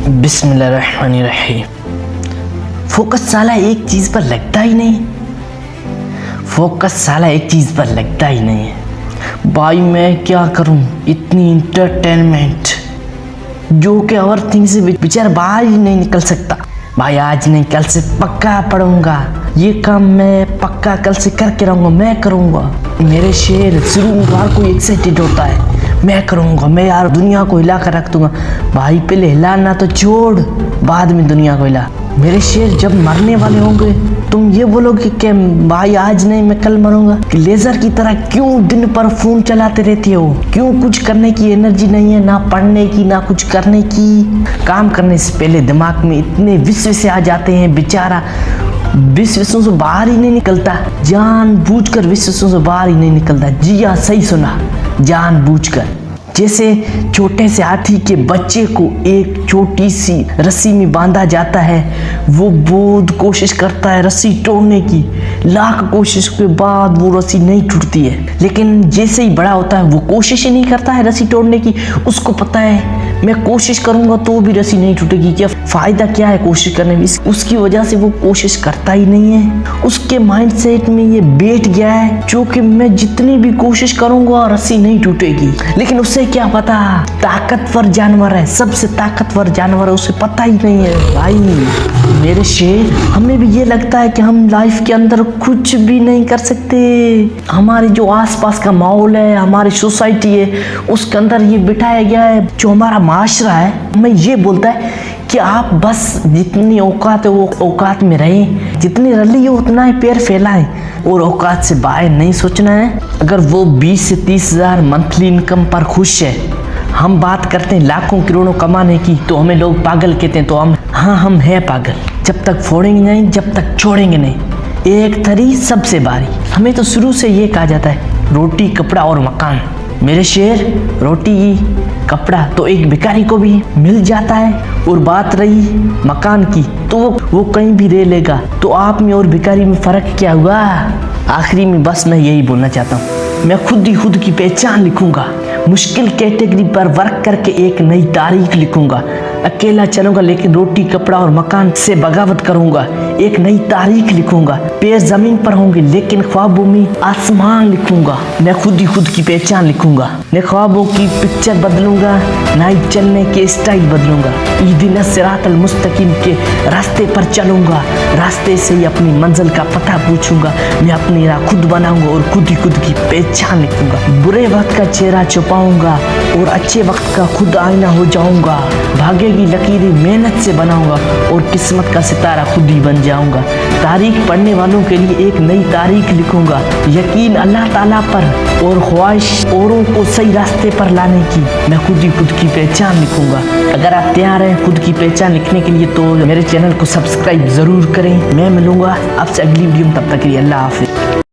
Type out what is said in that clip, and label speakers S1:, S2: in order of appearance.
S1: बिस्मिल्लाहिर्रहमानिर्रहीम। फोकस साला एक चीज़ पर लगता ही नहीं। फोकस साला एक चीज़ पर लगता ही नहीं है। भाई मैं क्या करूं, इतनी इंटरटेनमेंट जो कि ओवर थिंक से बेचारा बाहर ही नहीं निकल सकता। भाई आज नहीं कल से पक्का पढ़ूंगा, ये काम मैं पक्का कल से करके रहूँगा, मैं करूँगा। मेरे शेर शुरू में बार कोई एक्साइटेड होता है, मैं करूँगा, मैं यार दुनिया को हिला कर रख दूंगा। भाई पहले हिलाना तो छोड़, बाद में दुनिया को हिला। मेरे शेर जब मरने वाले होंगे तुम ये बोलोगे कि भाई आज नहीं मैं कल मरूंगा। कि लेजर की तरह क्यों दिन पर फोन चलाते रहती हो, क्यों कुछ करने की एनर्जी नहीं है, ना पढ़ने की ना कुछ करने की। काम करने से पहले दिमाग में इतने विश्व से आ जाते हैं, बेचारा विश्व से बाहर ही नहीं निकलता, जानबूझकर विश्व से बाहर ही नहीं निकलता। जी हाँ सही सुना, जानबूझकर। जैसे छोटे से हाथी के बच्चे को एक छोटी सी रस्सी में बांधा जाता है, वो बहुत कोशिश करता है रस्सी तोड़ने की, लाख कोशिश के बाद वो रस्सी नहीं टूटती है। लेकिन जैसे ही बड़ा होता है वो कोशिश ही नहीं करता है रस्सी तोड़ने की। उसको पता है मैं कोशिश करूंगा तो भी रस्सी नहीं टूटेगी, क्या फायदा क्या है कोशिश करने में। उसकी वजह से वो कोशिश करता ही नहीं है। उसके माइंडसेट में ये बैठ गया है जो कि मैं जितनी भी कोशिश करूंगा रस्सी नहीं टूटेगी। लेकिन उससे क्या पता, ताकतवर जानवर है, सबसे ताकतवर जानवर है, उसे पता ही नहीं है। भाई मेरे शेर, हमें भी ये लगता है कि हम लाइफ के अंदर कुछ भी नहीं कर सकते। हमारे जो आसपास का माहौल है, हमारी सोसाइटी है, उसके अंदर ये बिठाया गया है, जो हमारा माशरा है, हमें ये बोलता है कि आप बस जितनी औकात है वो औकात में रहें, जितनी रली है उतना ही पैर फैलाएं और औकात से बाहर नहीं सोचना है। अगर वो 20 से 30 हज़ार मंथली इनकम पर खुश है, हम बात करते हैं लाखों करोड़ों कमाने की, तो हमें लोग पागल कहते हैं। तो हम हैं पागल, जब तक फोड़ेंगे नहीं, जब तक छोड़ेंगे नहीं। एक थरी सबसे भारी। हमें तो शुरू से ये कहा जाता है रोटी कपड़ा और मकान। मेरे शेर, रोटी कपड़ा तो एक भिखारी को भी मिल जाता है, और बात रही मकान की तो वो कहीं भी रह लेगा। तो आप में और भिखारी में फर्क क्या हुआ। आखिरी में बस मैं यही बोलना चाहता हूँ, मैं खुद ही खुद की पहचान लिखूंगा, मुश्किल कैटेगरी पर वर्क करके एक नई तारीख लिखूंगा। अकेला चलूंगा लेकिन रोटी कपड़ा और मकान से बगावत करूंगा, एक नई तारीख लिखूंगा। पैर जमीन पर होंगे लेकिन ख्वाबों में आसमान लिखूंगा। मैं खुद ही खुद की पहचान लिखूंगा, मैं ख्वाबों की पिक्चर बदलूंगा, नाइट चलने के स्टाइल बदलूंगा। इहदिना सिरातल मुस्तकीम के रास्ते पर चलूंगा, रास्ते से ही अपनी मंजिल का पता पूछूंगा। मैं अपनी राह खुद बनाऊंगा और खुद ही खुद की पहचान लिखूंगा। बुरे वक्त का चेहरा छुपाऊंगा और अच्छे वक्त का खुद आईना हो जाऊंगा। भाग्य की लकीरें मेहनत से बनाऊंगा और किस्मत का सितारा खुद ही बन जाऊंगा। तारीख पढ़ने वालों के लिए एक नई तारीख लिखूंगा। यकीन अल्लाह ताला पर और ख्वाहिश औरों को सही रास्ते पर लाने की, मैं खुद ही खुद की पहचान लिखूंगा। अगर आप तैयार हैं खुद की पहचान लिखने के लिए तो मेरे चैनल को सब्सक्राइब जरूर करें। मैं मिलूंगा आपसे अगली वीडियो में, तब तक के लिए अल्लाह हाफिज़।